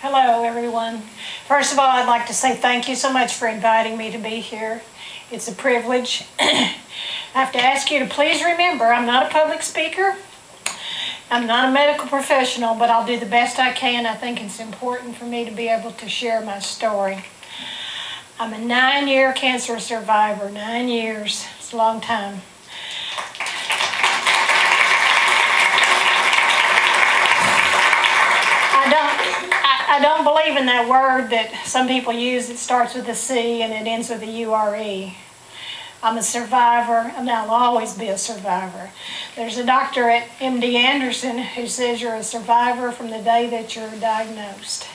Hello, everyone. First of all, I'd like to say thank you so much for inviting me to be here. It's a privilege. I have to ask you to please remember, I'm not a public speaker. I'm not a medical professional, but I'll do the best I can. I think it's important for me to be able to share my story. I'm a 9-year cancer survivor. 9 years. It's a long time. I don't believe in that word that some people use that starts with a C and it ends with a U-R-E. I'm a survivor, and I'll always be a survivor. There's a doctor at MD Anderson who says you're a survivor from the day that you're diagnosed.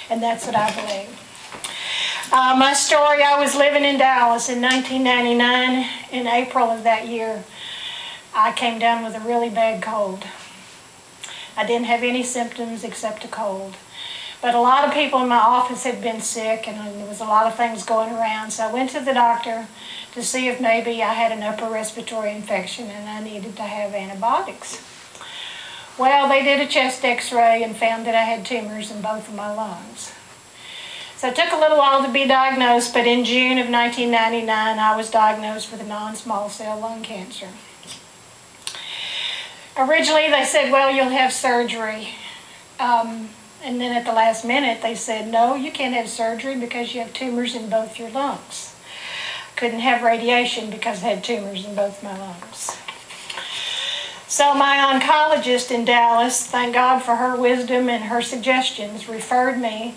And that's what I believe. My story, I was living in Dallas in 1999. In April of that year, I came down with a really bad cold. I didn't have any symptoms except a cold. But a lot of people in my office had been sick, and there was a lot of things going around. So I went to the doctor to see if maybe I had an upper respiratory infection and I needed to have antibiotics. Well, they did a chest x-ray and found that I had tumors in both of my lungs. So it took a little while to be diagnosed, but in June of 1999, I was diagnosed with a non-small cell lung cancer. Originally, they said, well, you'll have surgery. And then at the last minute, they said, no, you can't have surgery because you have tumors in both your lungs. Couldn't have radiation because I had tumors in both my lungs. So my oncologist in Dallas, thank God for her wisdom and her suggestions, referred me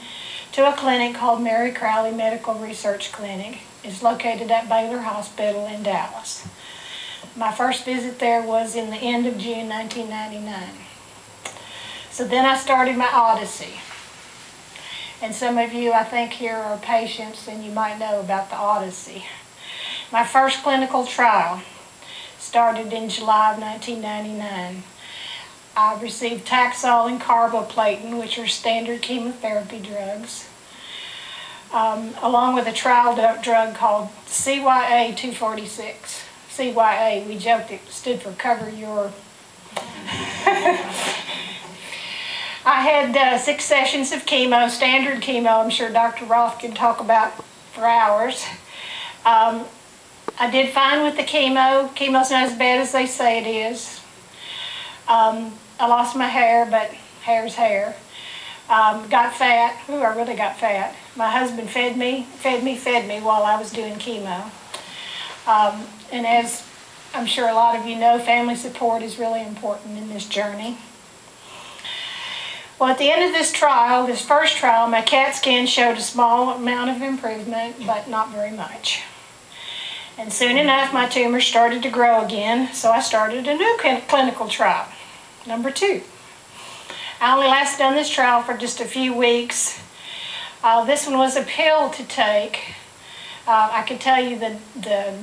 to a clinic called Mary Crowley Medical Research Clinic. It's located at Baylor Hospital in Dallas. My first visit there was in the end of June 1999. So then I started my odyssey. And some of you, I think, here are patients, and you might know about the odyssey. My first clinical trial started in July of 1999. I received Taxol and carboplatin, which are standard chemotherapy drugs, along with a trial drug called CYA-246. CYA, we joked it stood for cover your... I had 6 sessions of chemo, standard chemo. I'm sure Dr. Roth could talk about for hours. I did fine with the chemo. Chemo's not as bad as they say it is. I lost my hair, but hair's hair. Got fat. Ooh, I really got fat. My husband fed me while I was doing chemo. And as I'm sure a lot of you know, family support is really important in this journey. Well, at the end of this trial, this first trial, my CAT scan showed a small amount of improvement, but not very much. And soon enough, my tumor started to grow again, so I started a new clinical trial, number 2. I only lasted on this trial for just a few weeks. This one was a pill to take. I could tell you the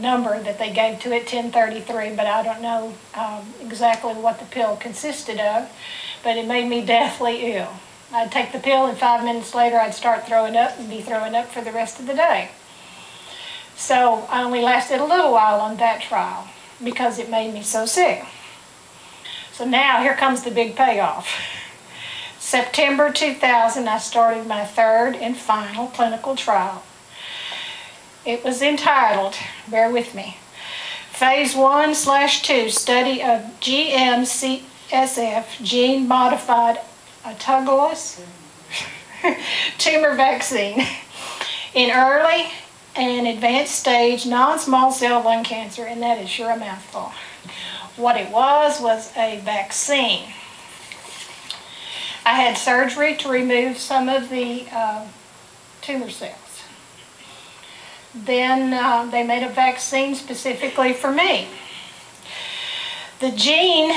number that they gave to it, 1033, but I don't know exactly what the pill consisted of. But it made me deathly ill. I'd take the pill and 5 minutes later I'd start throwing up and be throwing up for the rest of the day. So I only lasted a little while on that trial because it made me so sick. So now here comes the big payoff. September 2000 I started my 3rd and final clinical trial. It was entitled, bear with me, Phase 1/2 Study of GM-CSF Gene-Modified Autologous Tumor Vaccine in early and advanced stage non-small cell lung cancer, and that is sure a mouthful. What it was a vaccine. I had surgery to remove some of the tumor cells. Then they made a vaccine specifically for me. The gene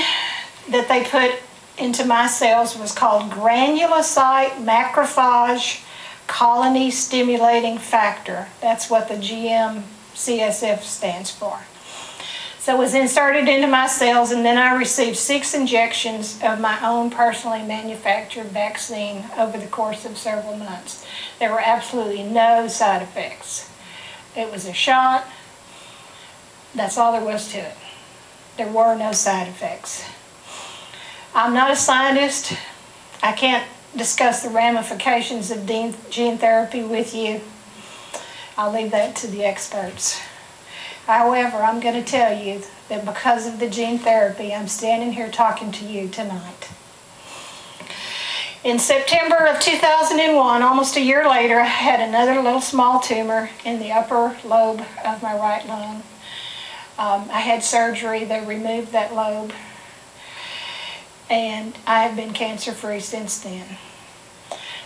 that they put into my cells was called granulocyte macrophage colony stimulating factor. That's what the GM-CSF stands for. So it was inserted into my cells, and then I received 6 injections of my own personally manufactured vaccine over the course of several months. There were absolutely no side effects. It was a shot. That's all there was to it. There were no side effects. I'm not a scientist. I can't discuss the ramifications of gene therapy with you. I'll leave that to the experts. However, I'm going to tell you that because of the gene therapy, I'm standing here talking to you tonight. In September of 2001, almost a year later, I had another little small tumor in the upper lobe of my right lung. I had surgery. They removed that lobe, and I have been cancer-free since then.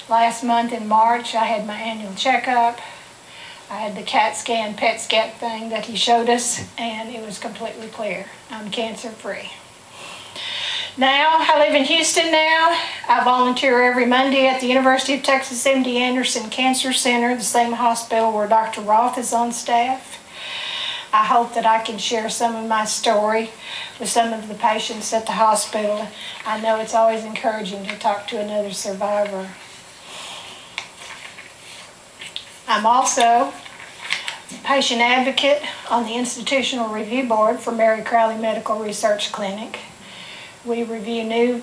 Last month in March, I had my annual checkup. I had the CAT scan, PET scan thing that he showed us, and it was completely clear. I'm cancer-free. Now, I live in Houston now. I volunteer every Monday at the University of Texas MD Anderson Cancer Center, the same hospital where Dr. Roth is on staff. I hope that I can share some of my story with some of the patients at the hospital. I know it's always encouraging to talk to another survivor. I'm also patient advocate on the Institutional Review Board for Mary Crowley Medical Research Clinic. We review new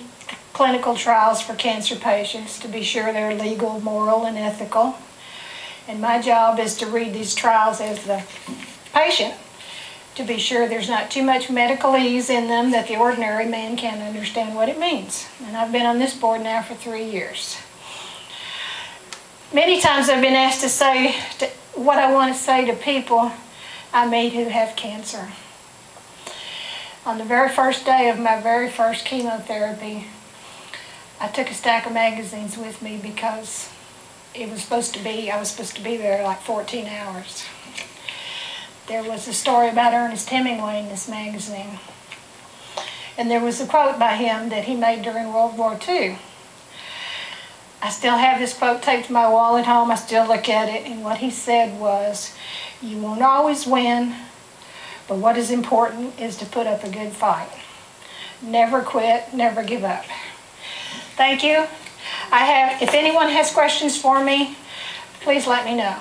clinical trials for cancer patients to be sure they're legal, moral, and ethical. And my job is to read these trials as the patient to be sure there's not too much medicalese in them that the ordinary man can't understand what it means. And I've been on this board now for 3 years. Many times I've been asked to say what I want to say to people I meet who have cancer. On the very first day of my very first chemotherapy, I took a stack of magazines with me because I was supposed to be there like 14 hours. There was a story about Ernest Hemingway in this magazine. And there was a quote by him that he made during World War II. I still have this quote taped to my wall at home. I still look at it, and what he said was, "You won't always win, but what is important is to put up a good fight. Never quit, never give up." Thank you. If anyone has questions for me, please let me know.